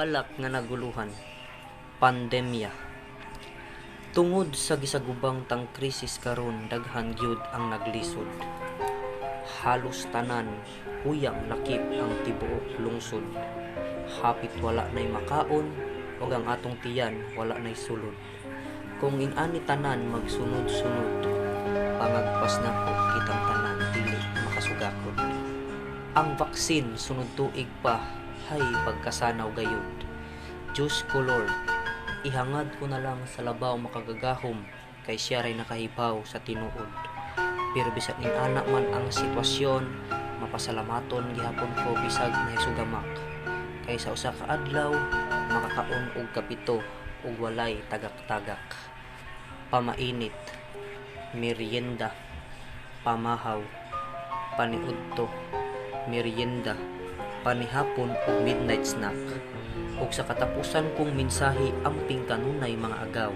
balak nga naguluhan, pandemya. Tungod sa gisagubang tang krisis karon, daghan gyud ang naglisod. Halos tanan huyang lakip ang tibuok lungsod. Hapit wala nay makaon ug ang atong tiyan wala nay sulod. Kung inani tanan magsunod-sunod, pangagpas na ko kitang tanan dili makasugakod. Ang vaksin sunod tuig pa, hay pagkasanaw gayud. Diyos ko Lord, ihangad ko na lang sa labaw makagagahom, kay siya ray nakahibaw sa tinuod. Pero bisag inana man ang sitwasyon, mapasalamaton gihapon ko bisag nahisugamak. Kay sa usa ka adlaw makakaon og kapito ug walay tagak-tagak. Pamainit, merienda, pamahaw, paniudto, merienda, panihapon ug midnight snack. Ug sa katapusan kong mensahe, amping kanunay mga agaw.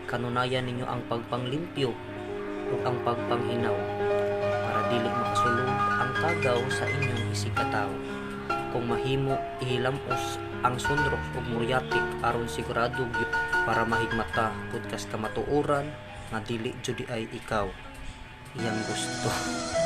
Kanunayan ninyo ang pagpanglimpyo ug ang pagpanghinaw para dili makasulod ang tagaw sa inyong isikataw. Kung mahimo, ihilamos ang sunrok ug muryatik aron sigurado gyud para mahigmata pud kas kamatuoran nga dili jud ay ikaw iyang gusto.